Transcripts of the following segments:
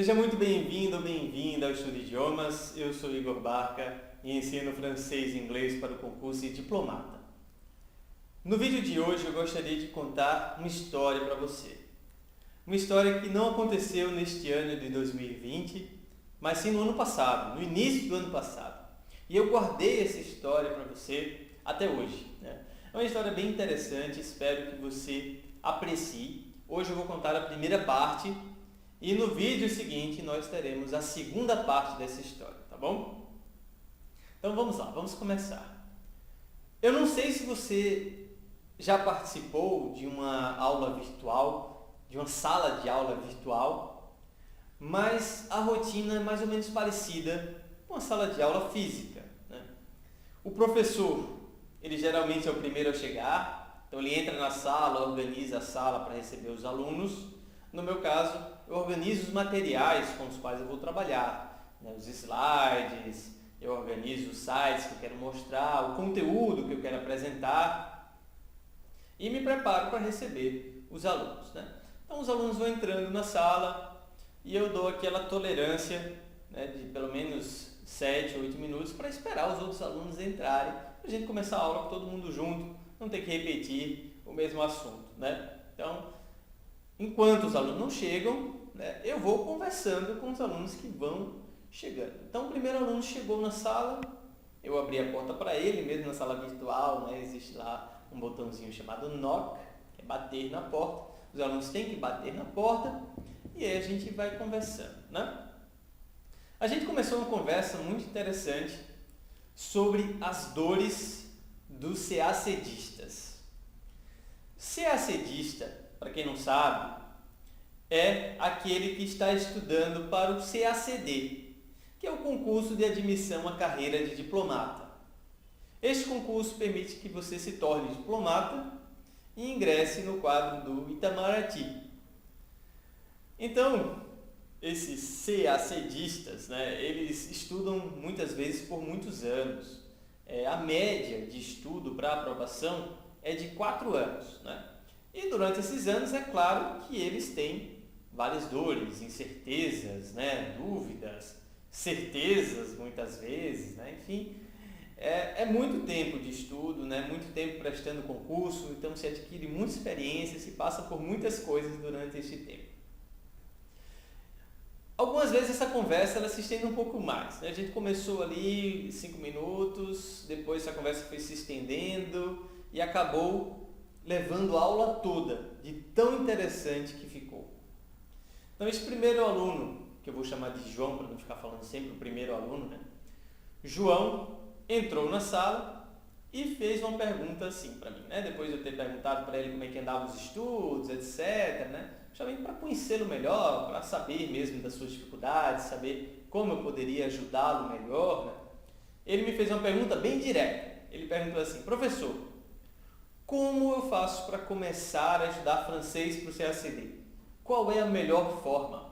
Seja muito bem-vindo ou bem-vinda ao Estudo de Idiomas. Eu sou Igor Barca e ensino francês e inglês para o concurso de diplomata. No vídeo de hoje eu gostaria de contar uma história para você. Uma história que não aconteceu neste ano de 2020, mas sim no ano passado, no início do ano passado. E eu guardei essa história para você até hoje, né? É uma história bem interessante, espero que você aprecie. Hoje eu vou contar a primeira parte e no vídeo seguinte nós teremos a segunda parte dessa história, tá bom? Então vamos lá, vamos começar. Eu não sei se você já participou de uma aula virtual, de uma sala de aula virtual, mas a rotina é mais ou menos parecida com a sala de aula física, né? O professor, ele geralmente é o primeiro a chegar, então ele entra na sala, organiza a sala para receber os alunos. No meu caso, eu organizo os materiais com os quais eu vou trabalhar, né? Os slides, eu organizo os sites que eu quero mostrar, o conteúdo que eu quero apresentar e me preparo para receber os alunos, né? Então os alunos vão entrando na sala e eu dou aquela tolerância, né, de pelo menos 7, 8 minutos para esperar os outros alunos entrarem, para a gente começar a aula com todo mundo junto, não ter que repetir o mesmo assunto, né? Então, enquanto os alunos não chegam, né, eu vou conversando com os alunos que vão chegando. Então, o primeiro aluno chegou na sala, eu abri a porta para ele, mesmo na sala virtual, né, existe lá um botãozinho chamado knock, que é bater na porta. Os alunos têm que bater na porta e aí a gente vai conversando, né? A gente começou uma conversa muito interessante sobre as dores dos CACDistas. CACDista, para quem não sabe, é aquele que está estudando para o CACD, que é o concurso de admissão à carreira de diplomata. Este concurso permite que você se torne diplomata e ingresse no quadro do Itamaraty. Então, esses CACDistas, né, eles estudam muitas vezes por muitos anos. A média de estudo para aprovação é de 4 anos, né? E durante esses anos, é claro que eles têm várias dores, incertezas, né, dúvidas, certezas muitas vezes, né? Enfim, é muito tempo de estudo, né? Muito tempo prestando concurso, então se adquire muita experiência, se passa por muitas coisas durante esse tempo. Algumas vezes essa conversa ela se estende um pouco mais, né? A gente começou ali 5 minutos, depois essa conversa foi se estendendo e acabou levando a aula toda, de tão interessante que ficou. Então esse primeiro aluno, que eu vou chamar de João, para não ficar falando sempre o primeiro aluno, né? João entrou na sala e fez uma pergunta assim para mim, né? Depois de eu ter perguntado para ele como é que andavam os estudos, etc, né? Justamente para conhecê-lo melhor, para saber mesmo das suas dificuldades, saber como eu poderia ajudá-lo melhor, né? Ele me fez uma pergunta bem direta. Ele perguntou assim: professor, como eu faço para começar a estudar francês para o CACD? Qual é a melhor forma?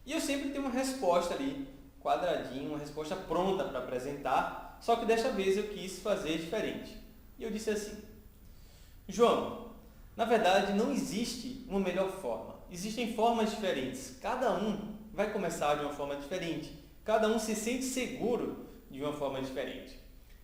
E eu sempre tenho uma resposta ali, quadradinho, uma resposta pronta para apresentar, só que desta vez eu quis fazer diferente. E eu disse assim: João, na verdade não existe uma melhor forma. Existem formas diferentes. Cada um vai começar de uma forma diferente. Cada um se sente seguro de uma forma diferente.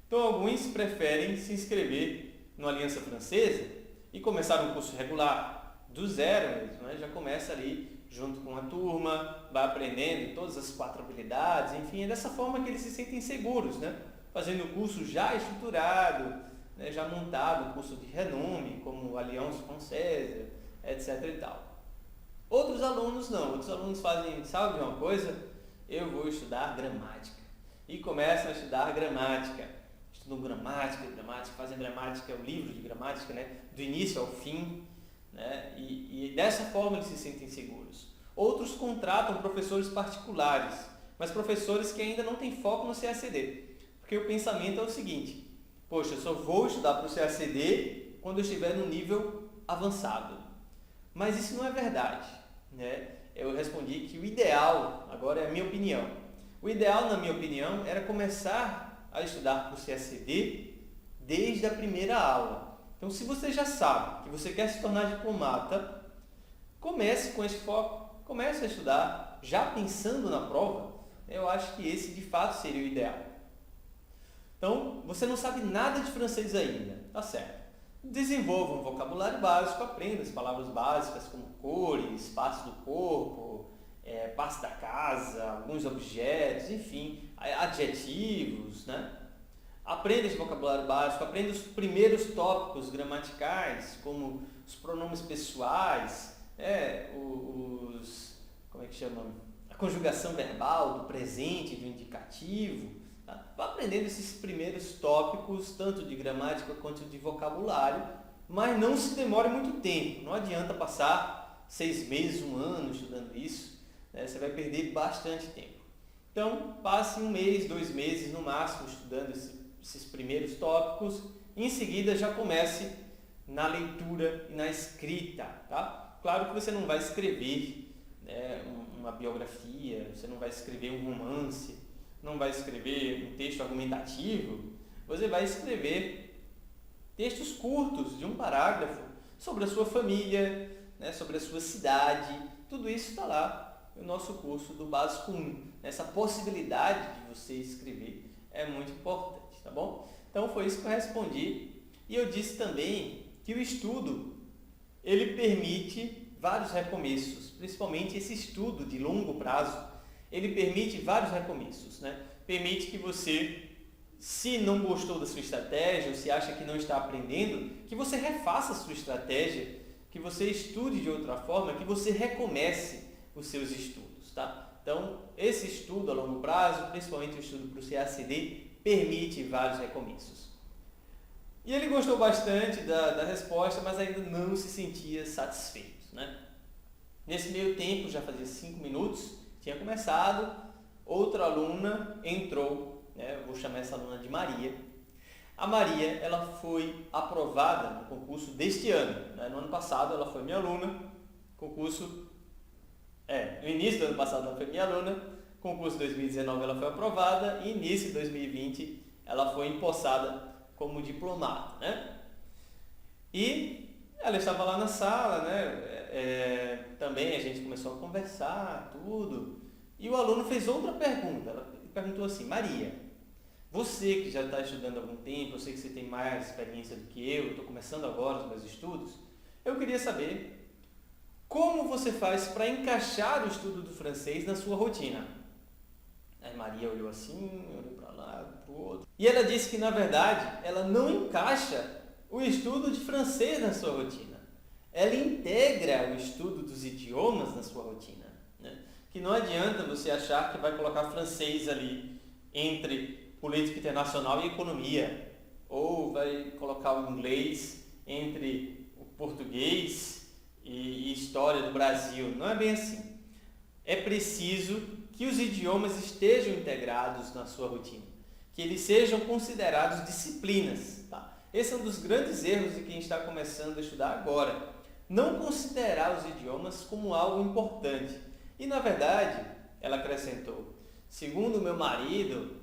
Então alguns preferem se inscrever no Aliança Francesa e começar um curso regular do zero mesmo, né? Já começa ali junto com a turma, vai aprendendo todas as 4 habilidades, enfim, é dessa forma que eles se sentem seguros, né? Fazendo o curso já estruturado, né? Já montado, um curso de renome, como o Alliance Française, etc e tal. Outros alunos não, outros alunos fazem, sabe de uma coisa? Eu vou estudar gramática. E começam a estudar gramática. Estudam gramática, fazem gramática, o livro de gramática, né? Do início ao fim, né? E dessa forma eles se sentem seguros. Outros contratam professores particulares, mas professores que ainda não têm foco no CACD. Porque o pensamento é o seguinte: poxa, eu só vou estudar para o CACD quando eu estiver no nível avançado. Mas isso não é verdade, né? Eu respondi que o ideal, agora é a minha opinião, o ideal, na minha opinião, era começar a estudar para o CACD desde a primeira aula. Então, se você já sabe que você quer se tornar diplomata, comece com esse foco. comece a estudar já pensando na prova. Eu acho que esse de fato seria o ideal. Então, você não sabe nada de francês ainda, tá certo. Desenvolva um vocabulário básico, aprenda as palavras básicas como cores, partes do corpo, partes da casa, alguns objetos, enfim, adjetivos, né? Aprenda esse vocabulário básico, aprenda os primeiros tópicos gramaticais, como os pronomes pessoais, como é que chama? A conjugação verbal do presente, do indicativo. Tá? Vá aprendendo esses primeiros tópicos, tanto de gramática quanto de vocabulário, mas não se demore muito tempo. Não adianta passar 6 meses, 1 ano estudando isso, né? Você vai perder bastante tempo. Então, passe 1 mês, 2 meses no máximo estudando esses primeiros tópicos. Em seguida, já comece na leitura e na escrita. Tá? Claro que você não vai escrever, né, uma biografia, você não vai escrever um romance, não vai escrever um texto argumentativo, você vai escrever textos curtos de um parágrafo sobre a sua família, né, sobre a sua cidade. Tudo isso está lá no nosso curso do Básico 1. Essa possibilidade de você escrever é muito importante, tá bom? Então foi isso que eu respondi. E eu disse também que o estudo, ele permite vários recomeços, principalmente esse estudo de longo prazo, ele permite vários recomeços, né? Permite que você, se não gostou da sua estratégia, ou se acha que não está aprendendo, que você refaça a sua estratégia, que você estude de outra forma, que você recomece os seus estudos, tá? Então, esse estudo a longo prazo, principalmente o estudo para o CACD, permite vários recomeços. E ele gostou bastante da resposta, mas ainda não se sentia satisfeito, né? Nesse meio tempo, já fazia 5 minutos, tinha começado, outra aluna entrou, né? Eu vou chamar essa aluna de Maria. A Maria, ela foi aprovada no concurso deste ano, né? No ano passado ela foi minha aluna, no início do ano passado ela foi minha aluna, concurso 2019 ela foi aprovada e início de 2020 ela foi empossada como diplomata, né? E ela estava lá na sala, né? Também a gente começou a conversar, tudo. E o aluno fez outra pergunta. Ela perguntou assim: Maria, você que já está estudando há algum tempo, eu sei que você tem mais experiência do que eu estou começando agora os meus estudos, eu queria saber como você faz para encaixar o estudo do francês na sua rotina. Aí Maria olhou assim, olhou para lá, para o outro. E ela disse que, na verdade, ela não encaixa o estudo de francês na sua rotina. Ela integra o estudo dos idiomas na sua rotina, né? Que não adianta você achar que vai colocar francês ali entre política internacional e economia, ou vai colocar o inglês entre o português e história do Brasil. Não é bem assim. É preciso que os idiomas estejam integrados na sua rotina, que eles sejam considerados disciplinas. Tá? Esse é um dos grandes erros de quem está começando a estudar agora. Não considerar os idiomas como algo importante. E, na verdade, ela acrescentou, segundo o meu marido,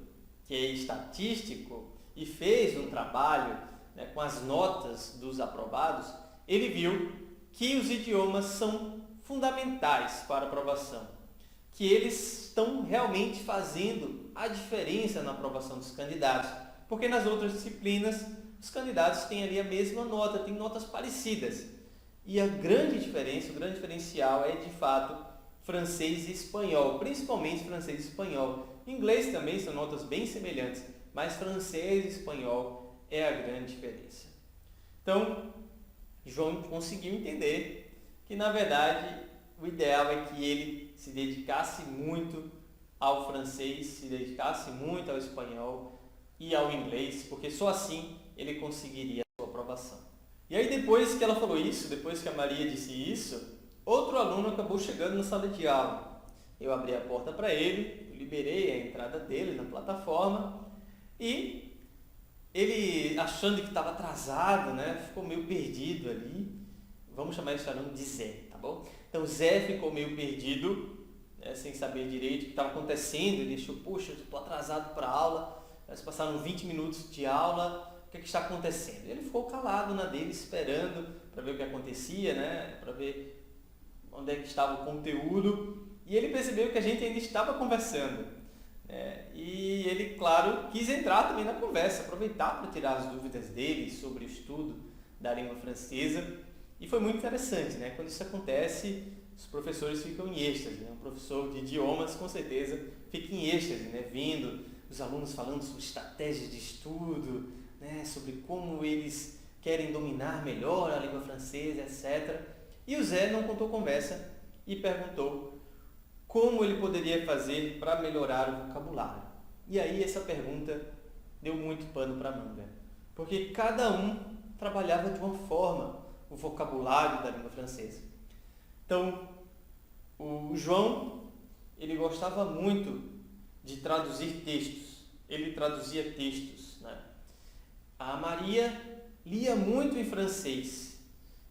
que é estatístico e fez um trabalho, né, com as notas dos aprovados, ele viu que os idiomas são fundamentais para a aprovação, que eles estão realmente fazendo a diferença na aprovação dos candidatos, porque nas outras disciplinas os candidatos têm ali a mesma nota, têm notas parecidas. E a grande diferença, o grande diferencial é de fato francês e espanhol, principalmente francês e espanhol. Inglês também são notas bem semelhantes, mas francês e espanhol é a grande diferença. Então, João conseguiu entender que, na verdade, o ideal é que ele se dedicasse muito ao francês, se dedicasse muito ao espanhol e ao inglês, porque só assim ele conseguiria a sua aprovação. E aí, depois que ela falou isso, depois que a Maria disse isso, outro aluno acabou chegando na sala de aula. Eu abri a porta para ele, liberei a entrada dele na plataforma e ele, achando que estava atrasado, né, ficou meio perdido ali. Vamos chamar esse aluno de Zé, tá bom? Então, Zé ficou meio perdido, né, sem saber direito o que estava acontecendo. Ele achou, poxa, eu estou atrasado para a aula, se passaram 20 minutos de aula, o que está acontecendo? Ele ficou calado na dele, esperando para ver o que acontecia, né, para ver onde é que estava o conteúdo, e ele percebeu que a gente ainda estava conversando. E ele, claro, quis entrar também na conversa, aproveitar para tirar as dúvidas dele sobre o estudo da língua francesa. E foi muito interessante, né? Quando isso acontece, os professores ficam em êxtase, né? Um professor de idiomas, com certeza, fica em êxtase, né? Vendo os alunos falando sobre estratégias de estudo, né? Sobre como eles querem dominar melhor a língua francesa, etc. E o Zé não contou conversa e perguntou como ele poderia fazer para melhorar o vocabulário. E aí essa pergunta deu muito pano para manga, porque cada um trabalhava de uma forma o vocabulário da língua francesa. Então, o João, ele gostava muito de traduzir textos. Ele traduzia textos, né? A Maria lia muito em francês.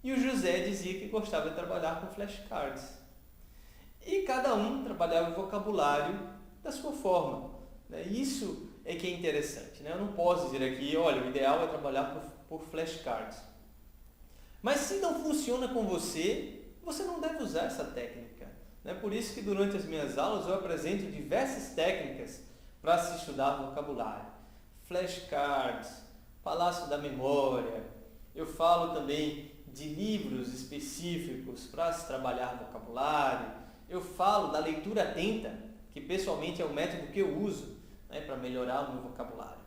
E o José dizia que gostava de trabalhar com flashcards. E cada um trabalhava o vocabulário da sua forma, né? Isso é que é interessante, né? Eu não posso dizer aqui, olha, o ideal é trabalhar por flashcards. Mas se não funciona com você, você não deve usar essa técnica. É por isso que durante as minhas aulas eu apresento diversas técnicas para se estudar vocabulário. Flashcards, Palácio da Memória. Eu falo também de livros específicos para se trabalhar vocabulário. Eu falo da leitura atenta, que pessoalmente é o método que eu uso, né, para melhorar o meu vocabulário.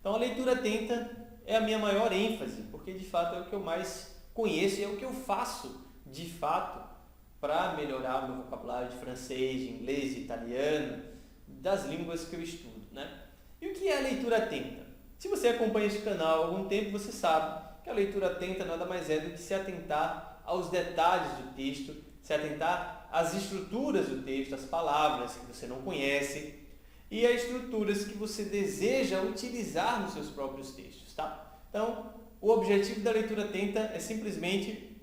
Então a leitura atenta é a minha maior ênfase, porque de fato é o que eu mais conheço e é o que eu faço de fato para melhorar o meu vocabulário de francês, de inglês, de italiano, das línguas que eu estudo, né? E o que é a leitura atenta? Se você acompanha este canal há algum tempo, você sabe que a leitura atenta nada mais é do que se atentar aos detalhes do texto, se atentar às estruturas do texto, às palavras que você não conhece e às estruturas que você deseja utilizar nos seus próprios textos, tá? Então, o objetivo da leitura atenta é simplesmente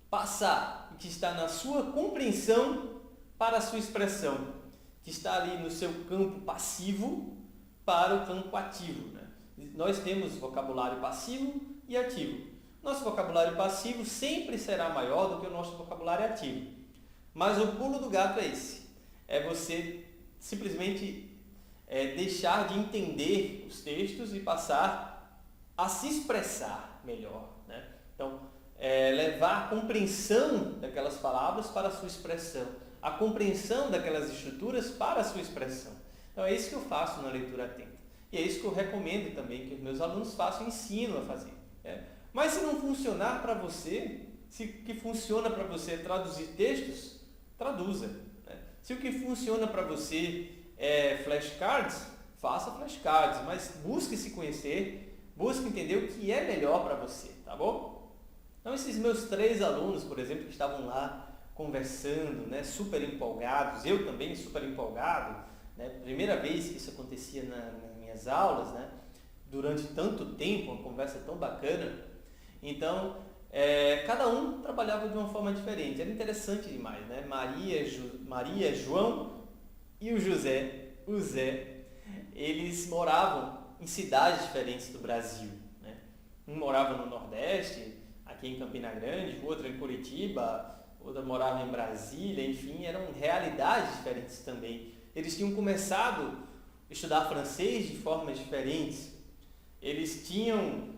passar o que está na sua compreensão para a sua expressão, que está ali no seu campo passivo para o campo ativo, né? Nós temos vocabulário passivo e ativo. Nosso vocabulário passivo sempre será maior do que o nosso vocabulário ativo. Mas o pulo do gato é esse. É você simplesmente deixar de entender os textos e passar a se expressar melhor, né? Então, levar a compreensão daquelas palavras para a sua expressão, a compreensão daquelas estruturas para a sua expressão. Então, é isso que eu faço na leitura atenta. E é isso que eu recomendo também que os meus alunos façam e ensino a fazer, né? Mas se não funcionar para você, se o que funciona para você é traduzir textos, traduza, né? Se o que funciona para você é flashcards, faça flashcards, mas busque se conhecer, busque entender o que é melhor para você, tá bom? Então esses meus 3 alunos, por exemplo, que estavam lá conversando, né, super empolgados, eu também super empolgado, né, primeira vez que isso acontecia nas minhas aulas, né, durante tanto tempo, uma conversa tão bacana. Então, cada um trabalhava de uma forma diferente, era interessante demais, né? Maria, João e o Zé, eles moravam em cidades diferentes do Brasil, né? Um morava no Nordeste, aqui em Campina Grande, o outro em Curitiba, outro morava em Brasília, enfim, eram realidades diferentes também. Eles tinham começado a estudar francês de formas diferentes, eles tinham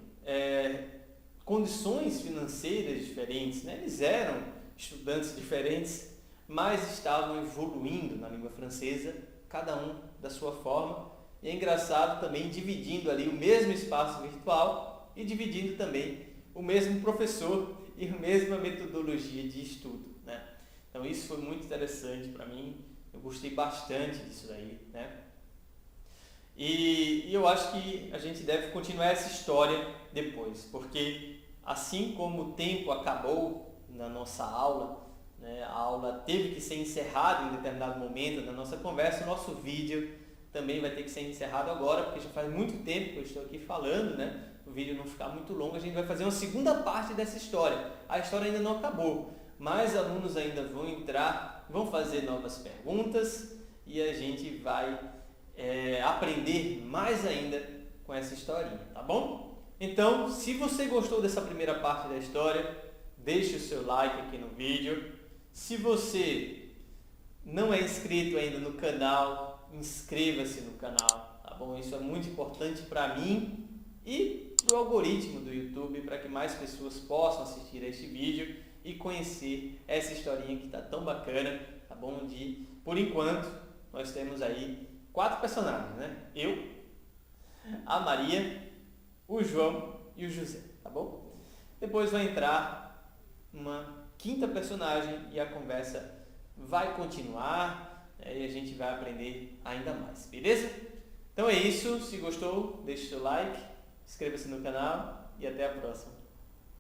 condições financeiras diferentes, né? Eles eram estudantes diferentes, mas estavam evoluindo na língua francesa, cada um da sua forma. E é engraçado também dividindo ali o mesmo espaço virtual e dividindo também o mesmo professor e a mesma metodologia de estudo, né? Então isso foi muito interessante para mim, eu gostei bastante disso daí, né? E eu acho que a gente deve continuar essa história depois, porque assim como o tempo acabou na nossa aula, né, a aula teve que ser encerrada em determinado momento da nossa conversa, o nosso vídeo também vai ter que ser encerrado agora, porque já faz muito tempo que eu estou aqui falando, né? O vídeo não ficar muito longo, a gente vai fazer uma segunda parte dessa história. A história ainda não acabou, mais alunos ainda vão entrar, vão fazer novas perguntas e a gente vai aprender mais ainda com essa historinha, tá bom? Então, se você gostou dessa primeira parte da história, deixe o seu like aqui no vídeo. Se você não é inscrito ainda no canal, inscreva-se no canal, tá bom? Isso é muito importante para mim e para o algoritmo do YouTube, para que mais pessoas possam assistir a este vídeo e conhecer essa historinha que está tão bacana, tá bom? Por enquanto, nós temos aí 4 personagens, né? Eu, a Maria, o João e o José, tá bom? Depois vai entrar uma 5ª personagem e a conversa vai continuar, e a gente vai aprender ainda mais, beleza? Então é isso, se gostou, deixe seu like, inscreva-se no canal e até a próxima.